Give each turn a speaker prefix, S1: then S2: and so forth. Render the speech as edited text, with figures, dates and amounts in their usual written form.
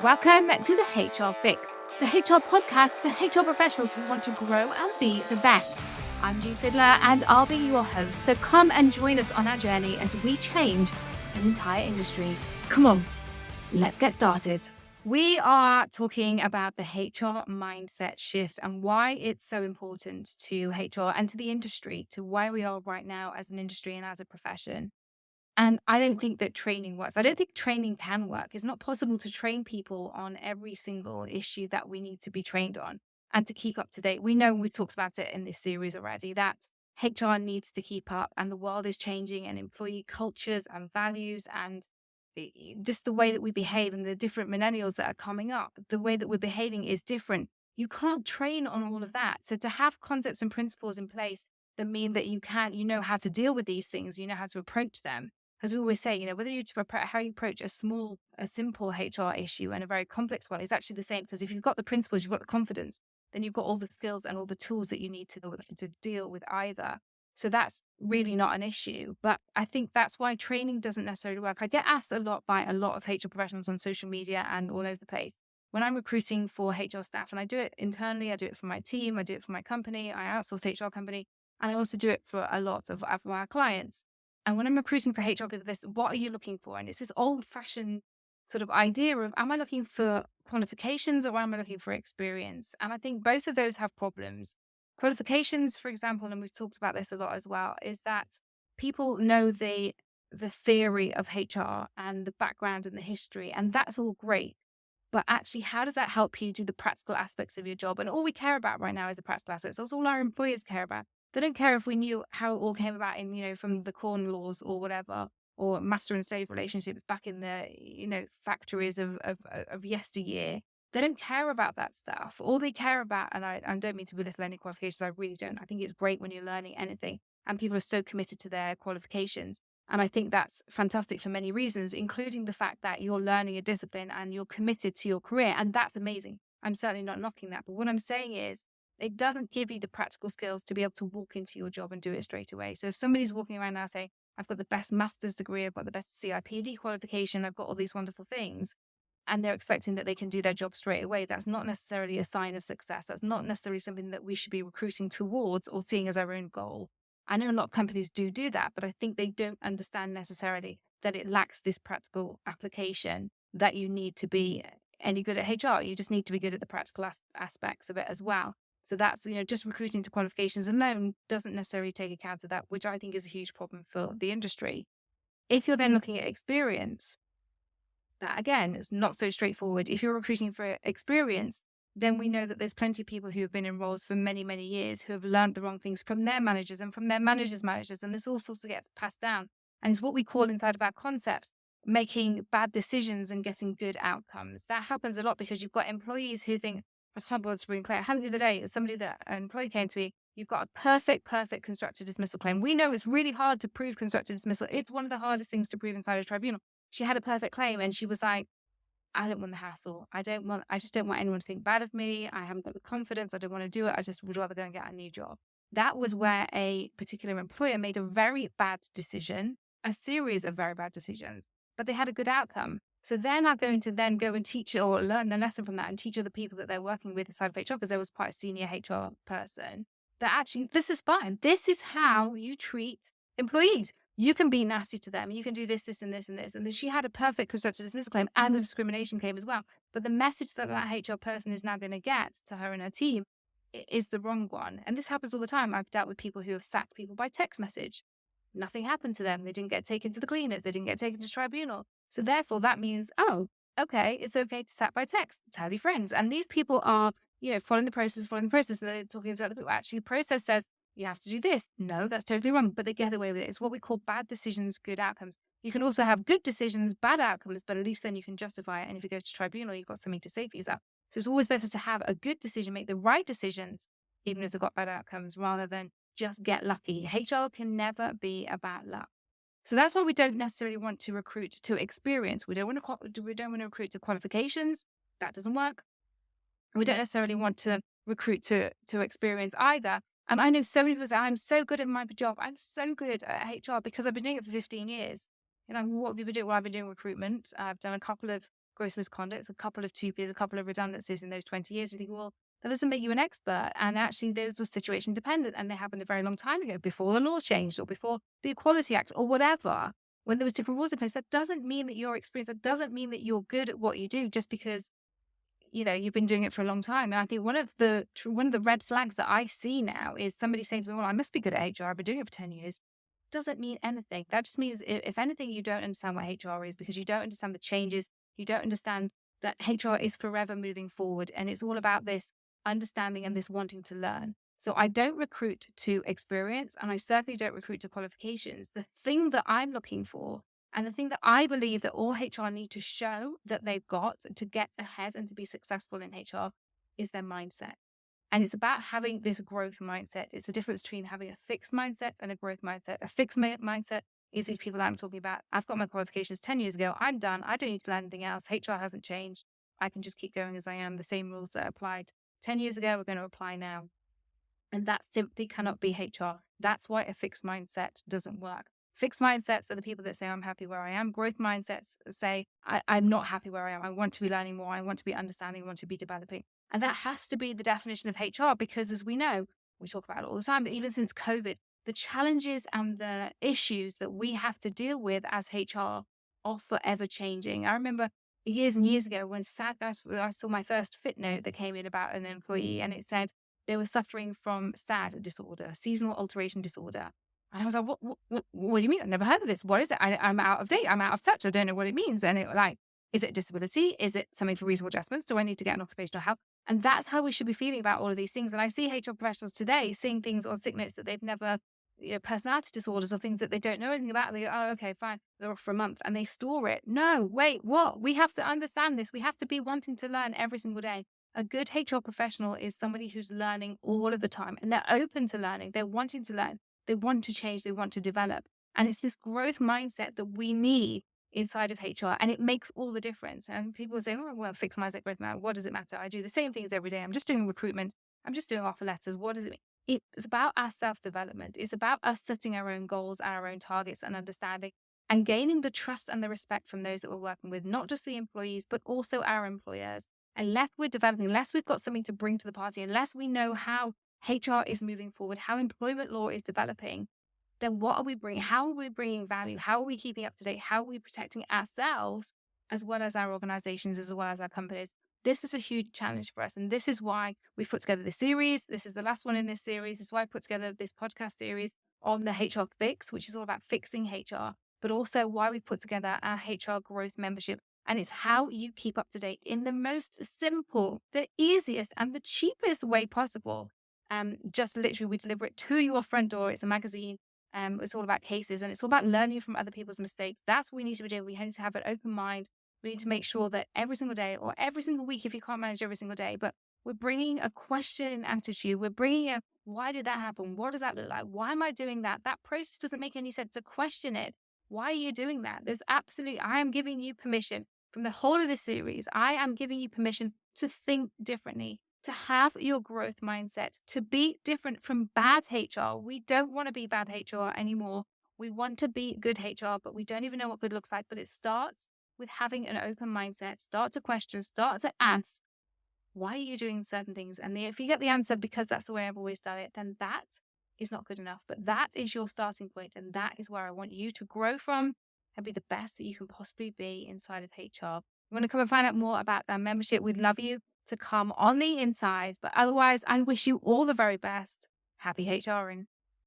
S1: Welcome to the HR Fix, the HR podcast for HR professionals who want to grow and be the best. I'm Judith, Fiddler, and I'll be your host. So come and join us on our journey as we change an entire industry. Come on, let's get started. We are talking about the HR mindset shift and why it's so important to HR and to the industry, to where we are right now as an industry and as a profession. And I don't think that training works. I don't think training can work. It's not possible to train people on every single issue that we need to be trained on and to keep up to date. We know, we've talked about it in this series already, that HR needs to keep up and the world is changing and employee cultures and values and just the way that we behave and the different millennials that are coming up, the way that we're behaving is different. You can't train on all of that. So to have concepts and principles in place that mean that you know how to deal with these things, you know how to approach them, because we always say, whether how you approach a simple HR issue and a very complex one is actually the same. Because if you've got the principles, you've got the confidence, then you've got all the skills and all the tools that you need to deal with either. So that's really not an issue. But I think that's why training doesn't necessarily work. I get asked a lot by a lot of HR professionals on social media and all over the place when I'm recruiting for HR staff, and I do it internally, I do it for my team, I do it for my company, I outsource HR company, and I also do it for a lot of our clients. And when I'm recruiting for HR people, what are you looking for? And it's this old fashioned sort of idea of, am I looking for qualifications or am I looking for experience? And I think both of those have problems. Qualifications, for example, and we've talked about this a lot as well, is that people know the theory of HR and the background and the history, and that's all great. But actually, how does that help you do the practical aspects of your job? And all we care about right now is the practical aspects. That's all our employers care about. They don't care if we knew how it all came about from the Corn Laws or whatever, or master and slave relationships back in the, factories of yesteryear. They don't care about that stuff. All they care about, and I don't mean to belittle any qualifications, I really don't. I think it's great when you're learning anything and people are so committed to their qualifications. And I think that's fantastic for many reasons, including the fact that you're learning a discipline and you're committed to your career. And that's amazing. I'm certainly not knocking that. But what I'm saying is, it doesn't give you the practical skills to be able to walk into your job and do it straight away. So if somebody's walking around now saying, I've got the best master's degree, I've got the best CIPD qualification, I've got all these wonderful things, and they're expecting that they can do their job straight away, that's not necessarily a sign of success. That's not necessarily something that we should be recruiting towards or seeing as our own goal. I know a lot of companies do that, but I think they don't understand necessarily that it lacks this practical application that you need to be any good at HR. You just need to be good at the practical aspects of it as well. So that's, just recruiting to qualifications alone doesn't necessarily take account of that, which I think is a huge problem for the industry. If you're then looking at experience, that again is not so straightforward. If you're recruiting for experience, then we know that there's plenty of people who have been in roles for many, many years who have learned the wrong things from their managers and from their managers' managers. And this all sorts of gets passed down. And it's what we call inside of our concepts, making bad decisions and getting good outcomes. That happens a lot because you've got employees who think, I can't bother to bring clear. I had it the other day, an employee came to me, you've got a perfect constructive dismissal claim. We know it's really hard to prove constructive dismissal. It's one of the hardest things to prove inside a tribunal. She had a perfect claim and she was like, I don't want the hassle. I just don't want anyone to think bad of me. I haven't got the confidence. I don't want to do it. I just would rather go and get a new job. That was where a particular employer made a very bad decision, a series of very bad decisions, but they had a good outcome. So they're not going to then go and teach or learn a lesson from that and teach other people that they're working with inside of HR, because there was quite a senior HR person, that actually, this is fine. This is how you treat employees. You can be nasty to them. You can do this, this, and this, and this. And then she had a perfect constructive dismissal claim and a discrimination claim as well. But the message that HR person is now going to get to her and her team is the wrong one. And this happens all the time. I've dealt with people who have sacked people by text message. Nothing happened to them. They didn't get taken to the cleaners. They didn't get taken to tribunal. So therefore, that means, oh, okay, it's okay to sack by text. Tell your friends. And these people are, following the process. And they're talking to other people. Actually, the process says, you have to do this. No, that's totally wrong. But they get away with it. It's what we call bad decisions, good outcomes. You can also have good decisions, bad outcomes, but at least then you can justify it. And if it goes to tribunal, you've got something to say for yourself. So it's always better to have a good decision, make the right decisions, even if they've got bad outcomes, rather than just get lucky. HR can never be about luck. So that's why we don't necessarily want to recruit to experience. We don't want to recruit to qualifications. That doesn't work. We don't necessarily want to recruit to experience either. And I know so many people say, I'm so good at my job. I'm so good at HR because I've been doing it for 15 years. What have you been doing? Well, I've been doing recruitment. I've done a couple of gross misconduct, a couple of TUPEs, a couple of redundancies in those 20 years. You think, well, that doesn't make you an expert. And actually, those were situation dependent and they happened a very long time ago, before the law changed or before the Equality Act or whatever, when there was different rules in place. That doesn't mean that you're experienced. That doesn't mean that you're good at what you do just because, you've been doing it for a long time. And I think one of the red flags that I see now is somebody saying to me, well, I must be good at HR. I've been doing it for 10 years. Doesn't mean anything. That just means, if anything, you don't understand what HR is, because you don't understand the changes. You don't understand that HR is forever moving forward. And it's all about this understanding and this wanting to learn. So I don't recruit to experience, and I certainly don't recruit to qualifications. The thing that I'm looking for, and the thing that I believe that all HR need to show that they've got to get ahead and to be successful in HR, is their mindset. And it's about having this growth mindset. It's the difference between having a fixed mindset and a growth mindset. A fixed mindset is these people that I'm talking about. I've got my qualifications 10 years ago. I'm done. I don't need to learn anything else. HR hasn't changed. I can just keep going as I am. The same rules that applied 10 years ago are going to apply now. And that simply cannot be HR. That's why a fixed mindset doesn't work. Fixed mindsets are the people that say, I'm happy where I am. Growth mindsets say, I'm not happy where I am. I want to be learning more. I want to be understanding. I want to be developing. And that has to be the definition of HR, because as we know, we talk about it all the time, but even since COVID, the challenges and the issues that we have to deal with as HR are forever changing. I remember years and years ago when I saw my first fit note that came in about an employee, and it said they were suffering from SAD disorder, seasonal alteration disorder. And I was like, what do you mean? I've never heard of this. What is it? I'm out of date. I'm out of touch. I don't know what it means. And is it disability? Is it something for reasonable adjustments? Do I need to get an occupational health? And that's how we should be feeling about all of these things. And I see HR professionals today seeing things on sick notes that they've never, personality disorders or things that they don't know anything about. They go, oh, okay, fine. They're off for a month and they store it. No, wait, what? We have to understand this. We have to be wanting to learn every single day. A good HR professional is somebody who's learning all of the time, and they're open to learning. They're wanting to learn. They want to change. They want to develop. And it's this growth mindset that we need inside of HR. And it makes all the difference. And people say, oh, well, fixed mindset, growth mindset. What does it matter? I do the same things every day. I'm just doing recruitment. I'm just doing offer letters. What does it mean? It's about our self-development. It's about us setting our own goals, our own targets, and understanding and gaining the trust and the respect from those that we're working with, not just the employees, but also our employers. Unless we're developing, unless we've got something to bring to the party, unless we know how HR is moving forward, how employment law is developing, then what are we bringing? How are we bringing value? How are we keeping up to date? How are we protecting ourselves as well as our organizations, as well as our companies? This is a huge challenge for us. And this is why we've put together this series. This is the last one in this series. This is why I put together this podcast series on the HR Fix, which is all about fixing HR, but also why we put together our HR growth membership. And it's how you keep up to date in the most simple, the easiest, and the cheapest way possible. Just literally, we deliver it to your front door. It's a magazine. It's all about cases, and it's all about learning from other people's mistakes. That's what we need to be doing. We need to have an open mind. We need to make sure that every single day, or every single week, if you can't manage every single day, but we're bringing a question attitude. We're bringing a, why did that happen? What does that look like? Why am I doing that? That process doesn't make any sense. So question it. Why are you doing that? I am giving you permission from the whole of this series. I am giving you permission to think differently, to have your growth mindset, to be different from bad HR. We don't want to be bad HR anymore. We want to be good HR, but we don't even know what good looks like. But it starts with having an open mindset. Start to question, start to ask, why are you doing certain things? And if you get the answer, because that's the way I've always done it, then that is not good enough. But that is your starting point, and that is where I want you to grow from and be the best that you can possibly be inside of HR. You want to come and find out more about that membership? We'd love you to come on the inside. But otherwise, I wish you all the very best. Happy HRing.